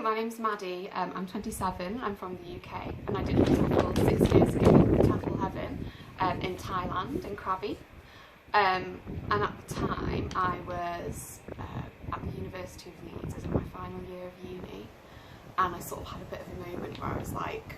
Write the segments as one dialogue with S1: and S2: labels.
S1: my name's Maddy, I'm 27, I'm from the UK, and I did TEFL 6 years ago at TEFL Heaven in Thailand, in Krabi. And at the time I was at the University of Leeds, I was in my final year of uni, and I sort of had a bit of a moment where I was like,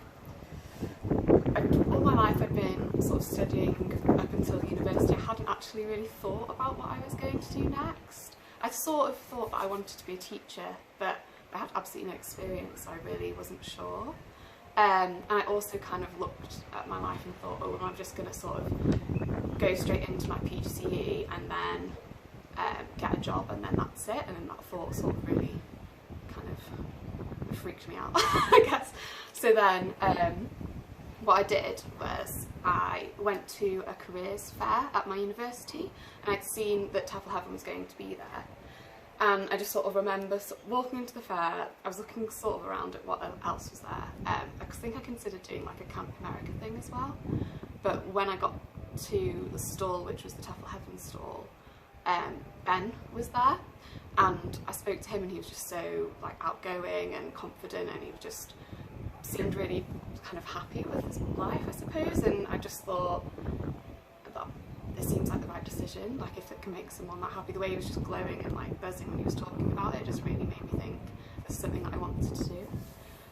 S1: all my life I'd been sort of studying up until university. I hadn't actually really thought about what I was going to do next. I sort of thought that I wanted to be a teacher, but I had absolutely no experience, so I really wasn't sure. And I also kind of looked at my life and thought, oh, well, I'm just going to sort of go straight into my PGCE and then get a job, and then that's it. And then that thought sort of really kind of freaked me out, I guess. So then what I did was I went to a careers fair at my university, and I'd seen that TEFL Heaven was going to be there. And I just sort of remember walking into the fair, I was looking sort of around at what else was there. I think I considered doing like a Camp America thing as well. But when I got to the stall, which was the TEFL Heaven stall, Ben was there. And I spoke to him, and he was just so like outgoing and confident, and he just seemed really kind of happy with his life, I suppose. And I just thought that it seems like the right decision, like if it can make someone that happy. The way he was just glowing and like buzzing when he was talking about it just really made me think it's something that I wanted to do.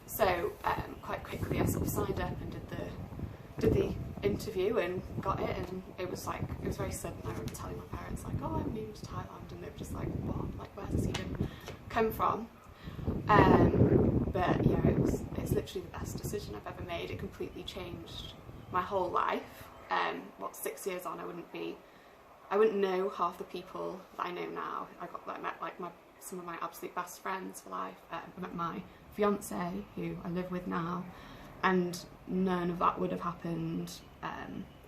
S1: So quite quickly I sort of signed up and did the interview and got it, and it was very sudden. I remember telling my parents like, oh, I'm moving to Thailand, and they were just like, what, like where does this even come from? But yeah, it's literally the best decision I've ever made. It completely changed my whole life. 6 years on, I wouldn't know half the people that I know now. I met like some of my absolute best friends for life. I met my fiance, who I live with now, and none of that would have happened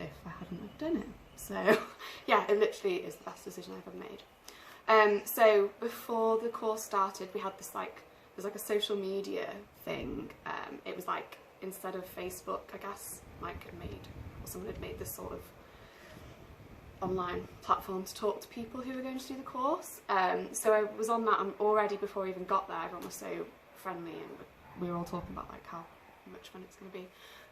S1: if I hadn't have done it. So yeah, it literally is the best decision I've ever made. So before the course started, we had this there's like a social media thing. It was like, instead of Facebook, I guess, someone had made this sort of online platform to talk to people who were going to do the course. So I was on that, and already before I even got there, everyone was so friendly, and we were all talking about like how much fun it's going to be.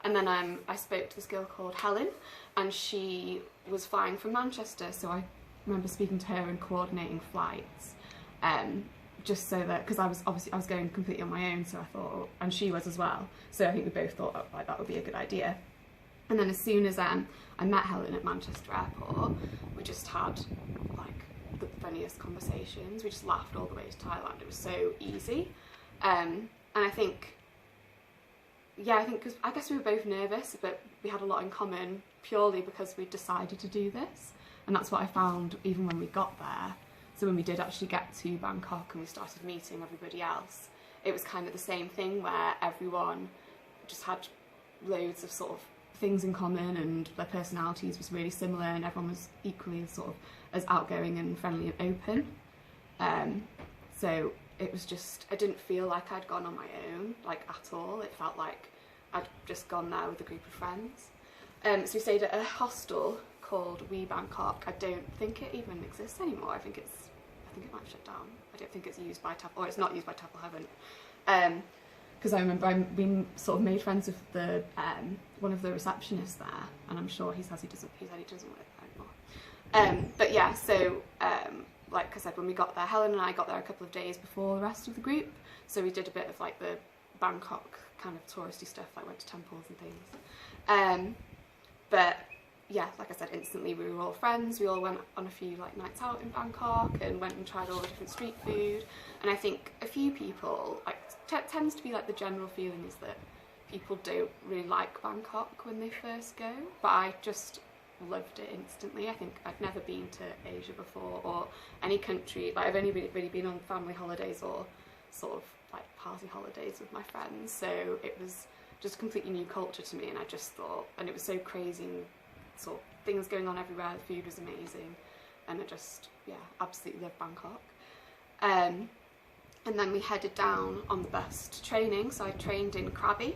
S1: And then I spoke to this girl called Helen, and she was flying from Manchester, so I remember speaking to her and coordinating flights, just so that, because I was going completely on my own, so I thought, and she was as well, so I think we both thought like that would be a good idea. And then as soon as I met Helen at Manchester Airport, we just had like the funniest conversations. We just laughed all the way to Thailand. It was so easy, and I think because I guess we were both nervous, but we had a lot in common purely because we decided to do this. And that's what I found even when we got there. So when we did actually get to Bangkok and we started meeting everybody else, it was kind of the same thing, where everyone just had loads of sort of things in common, and their personalities was really similar, and everyone was equally sort of as outgoing and friendly and open. So it was just, I didn't feel like I'd gone on my own, like at all. It felt like I'd just gone there with a group of friends. So we stayed at a hostel called We Bangkok. I don't think it even exists anymore. I think it might shut down. I don't think it's used by TEFL, or it's not used by TEFL Heaven. Because I remember we sort of made friends with the one of the receptionists there, and I'm sure he said he doesn't work there anymore. But yeah, so like I said, when we got there, Helen and I got there a couple of days before the rest of the group, so we did a bit of like the Bangkok kind of touristy stuff, like went to temples and things. But yeah, like I said, instantly we were all friends. We all went on a few like nights out in Bangkok and went and tried all the different street food. And I think a few people, like tends to be like the general feeling is that people don't really like Bangkok when they first go, but I just loved it instantly. I think I'd never been to Asia before, or any country. Like I've only really been on family holidays or sort of like party holidays with my friends, so it was just a completely new culture to me, and I just thought, and it was so crazy, and sort of things going on everywhere. The food was amazing, and I just, yeah, absolutely loved Bangkok. And then we headed down on the bus to training. So I trained in Krabi,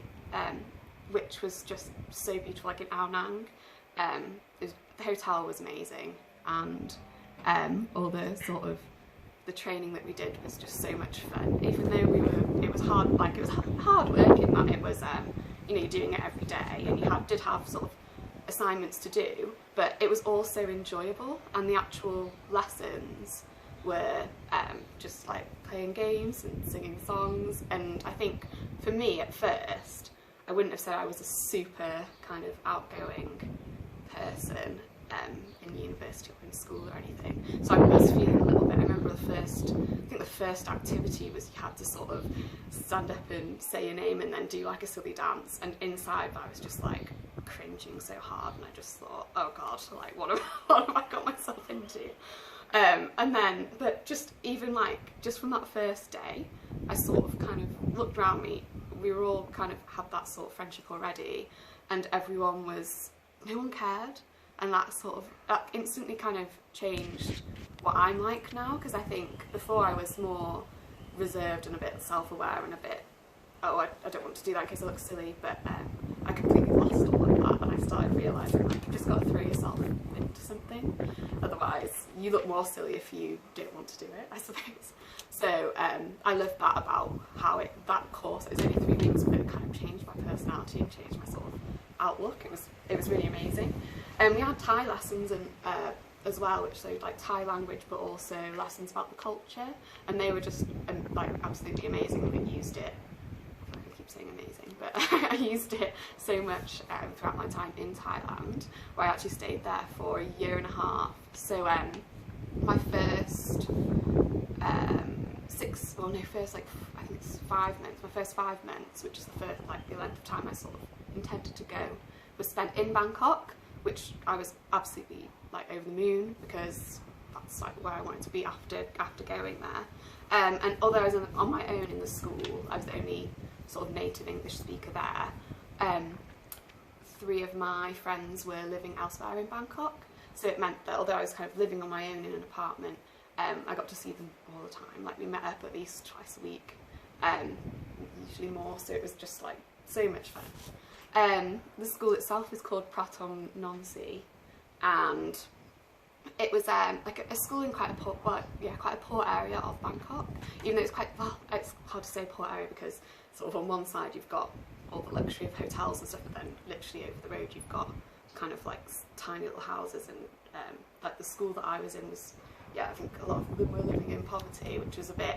S1: which was just so beautiful, like in Ao Nang. The hotel was amazing, and all the sort of the training that we did was just so much fun. Even though it was hard, like it was hard work in that it was, you know, you're doing it every day, and you did have sort of assignments to do, but it was also enjoyable, and the actual lessons were just like playing games and singing songs. And I think for me at first, I wouldn't have said I was a super kind of outgoing person in university or in school or anything, so I was feeling a little bit. I remember I think the first activity was you had to sort of stand up and say your name and then do like a silly dance, and inside I was just like cringing so hard, and I just thought, oh god, like what have I got myself into? And then, but just even like, just from that first day, I sort of kind of looked around me, we were all kind of had that sort of friendship already, and everyone was, no one cared, and that instantly kind of changed what I'm like now, because I think before I was more reserved and a bit self-aware and a bit, oh, I don't want to do that in case I look silly, but I completely lost all of that, and I started realising like you've just got to throw yourself into something, otherwise you look more silly if you don't want to do it, I suppose. So I love that about how that course, it was only 3 weeks, but it kind of changed my personality and changed my sort of outlook. It was really amazing. And we had Thai lessons and as well, which showed like Thai language, but also lessons about the culture, and they were just like absolutely amazing. And we used it, I feel like I keep saying amazing, but I used it so much throughout my time in Thailand, where I actually stayed there for 1.5 years. So my first I think it's 5 months, my first 5 months, which is the first, like the length of time I sort of intended to go, was spent in Bangkok, which I was absolutely like over the moon, because that's like where I wanted to be after going there. And although I was on my own in the school, I was the only sort of native English speaker there. 3 of my friends were living elsewhere in Bangkok, so it meant that although I was kind of living on my own in an apartment, I got to see them all the time. Like we met up at least twice a week, usually more, so it was just like so much fun. The school itself is called Pratom Nonsi, and it was like a school in quite a poor area of Bangkok. Even though it's it's hard to say poor area, because sort of on one side you've got all the luxury of hotels and stuff, but then literally over the road you've got kind of like tiny little houses, and like the school that I was in was, I think a lot of them were living in poverty, which was a bit,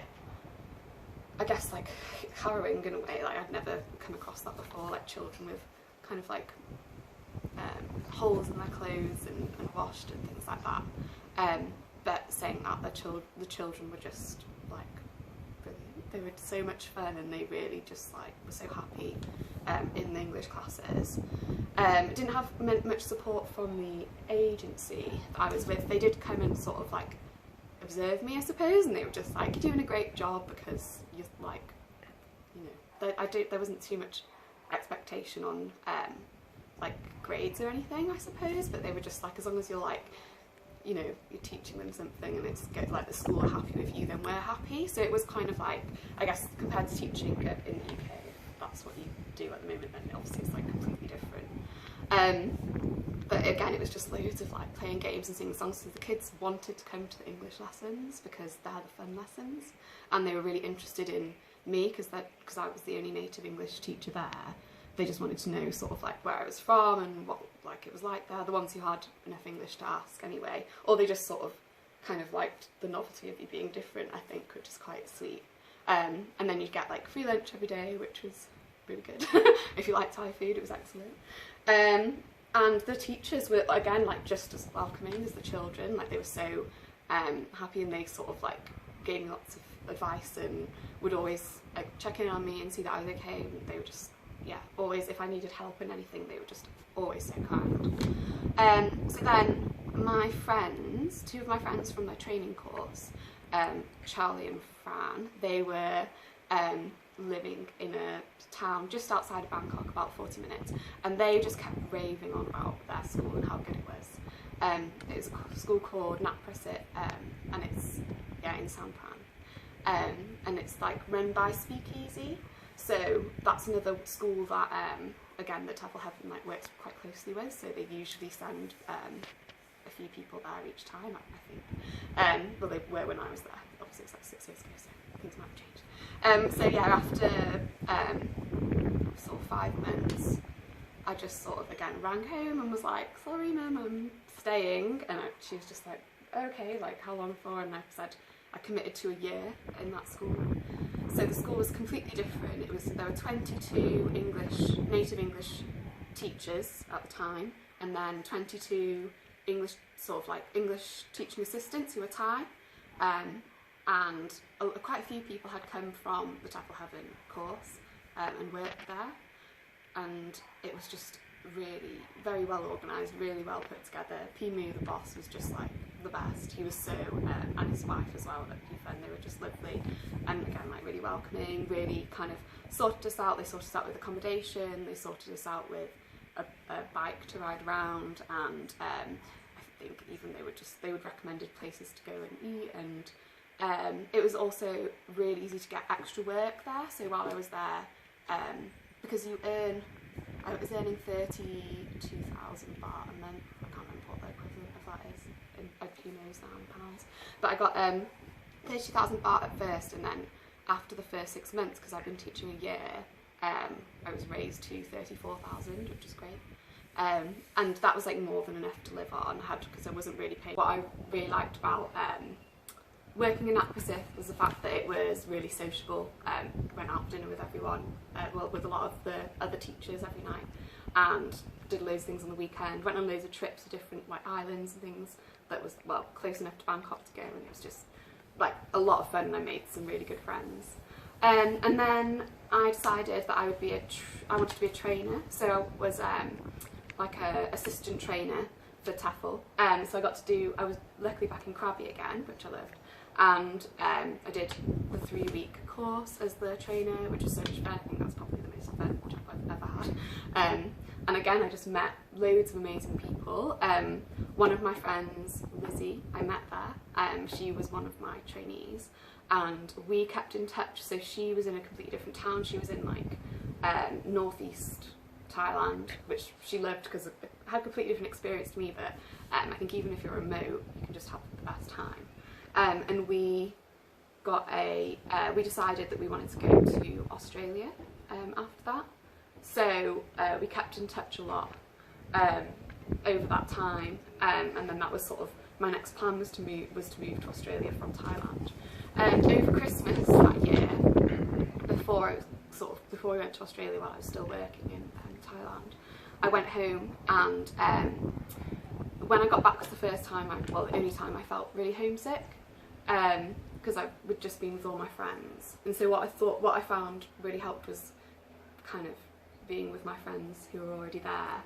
S1: I guess, like harrowing in a way. Like I'd never come across that before, like children with kind of like holes in their clothes and washed and things like that. But saying that, the children were just like brilliant. They were so much fun, and they really just like were so happy in the English classes. Didn't have much support from the agency that I was with. They did come and sort of like observe me, I suppose, and they were just like, you're doing a great job, because you're like, you know, there wasn't too much expectation on like grades or anything, I suppose, but they were just like, as long as you're like, you know, you're teaching them something and it's good, like the school are happy with you, then we're happy. So it was kind of like, I guess compared to teaching in the UK, if that's what you do at the moment, then obviously it's like completely different. But again, it was just loads of like playing games and singing songs, so the kids wanted to come to the English lessons because they're the fun lessons, and they were really interested in me because I was the only native English teacher there. They just wanted to know sort of like where I was from and what like it was like there, the ones who had enough English to ask anyway, or they just sort of kind of liked the novelty of you being different, I think, which is quite sweet. And then you'd get like free lunch every day, which was really good. If you like Thai food, it was excellent. And the teachers were, again, like just as welcoming as the children. Like they were so happy, and they sort of like gave me lots of advice and would always like check in on me and see that I was okay. And they were just, always, if I needed help in anything, they were just always so kind. So then my friends, 2 of my friends from my training course, Charlie and Fran, they were living in a town just outside of Bangkok, about 40 minutes, and they just kept raving on about their school and how good it was. It was a school called Nat Prasit, and it's in Sampran, and it's like run by Speakeasy. So that's another school that again the TEFL Heaven like works quite closely with. So they usually send a few people there each time, I think. Well, they were when I was there. Obviously, it's like 6 years ago, so things might have changed. So yeah, after sort of 5 months, I just sort of again rang home and was like, sorry mum, I'm staying. And she was just like, okay, like how long for? And I said I committed to a year in that school. So the school was completely different. There were 22 native English teachers at the time, and then 22 English teaching assistants who were Thai. And quite a few people had come from the TEFL Heaven course and worked there, and it was just really very well organised, really well put together. Pimu, the boss, was just like the best. He was so, and his wife as well, they were just lovely, and again like really welcoming, really kind of sorted us out. They sorted us out with accommodation, they sorted us out with a bike to ride around, and I think even they would recommended places to go and eat. And it was also really easy to get extra work there. So while I was there, because I was earning 32,000 baht a month. I can't remember what the equivalent of that is. Who knows now in pounds? But I got 30,000 baht at first, and then after the first 6 months, because I've been teaching a year, I was raised to 34,000, which is great. And that was like more than enough to live on, because I wasn't really paid. What I really liked about working in Aquasith was the fact that it was really sociable. Went out for dinner with everyone, with a lot of the other teachers every night, and did loads of things on the weekend. Went on loads of trips to different like islands and things that was close enough to Bangkok to go, and it was just like a lot of fun, and I made some really good friends. And then I decided that I wanted to be a trainer, so I was like a assistant trainer for TEFL. So I was luckily back in Krabi again, which I loved. And I did the 3-week course as the trainer, which was so much fun. I think that's probably the most fun job I've ever had. And again, I just met loads of amazing people. One of my friends, Lizzie, I met there. She was one of my trainees, and we kept in touch. So she was in a completely different town. She was in like northeast Thailand, which she loved because it had a completely different experience to me. But I think even if you're remote, you can just have the best time. And we decided that we wanted to go to Australia after that. So we kept in touch a lot over that time, and then that was sort of my next plan was to move to Australia from Thailand. Over Christmas that year, before we went to Australia, while I was still working in Thailand, I went home, and when I got back was the first time, the only time I felt really homesick. Because I'd just been with all my friends, and so what I found really helped was kind of being with my friends who were already there.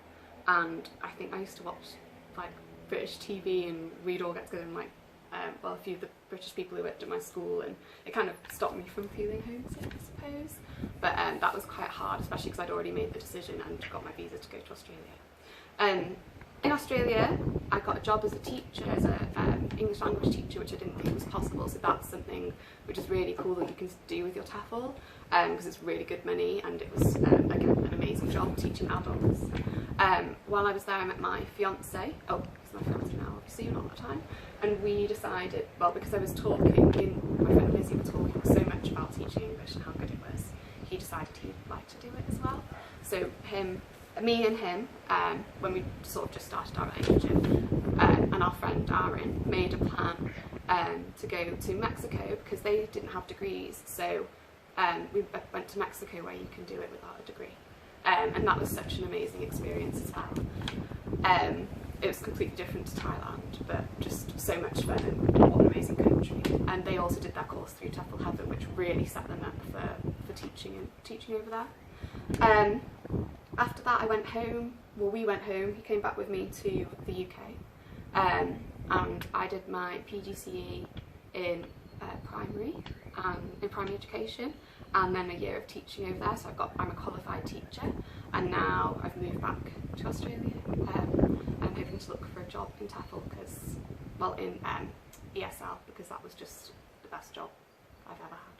S1: And I think I used to watch like British TV, and we'd all get together and like a few of the British people who worked at my school, and it kind of stopped me from feeling homesick, I suppose. But that was quite hard, especially because I'd already made the decision and got my visa to go to Australia. In Australia, I got a job as a teacher, as an English language teacher, which I didn't think was possible. So that's something which is really cool that you can do with your TEFL, because it's really good money, and it was again an amazing job teaching adults. While I was there, I met my fiance. Oh, he's my fiance now, obviously, not at the time. And we decided, because I was talking, my friend Lizzie was talking so much about teaching English and how good it was, he decided he'd like to do it as well. So me and him, when we sort of just started our relationship, and our friend Aaron made a plan to go to Mexico, because they didn't have degrees. So we went to Mexico, where you can do it without a degree, and that was such an amazing experience as well. It was completely different to Thailand, but just so much fun, and what an amazing country. And they also did their course through TEFL Heaven, which really set them up for teaching over there. After that, I went home. We went home. He came back with me to the UK, and I did my PGCE in primary education, and then a year of teaching over there. So I'm a qualified teacher, and now I've moved back to Australia. I'm hoping to look for a job in TEFL, in ESL, because that was just the best job I've ever had.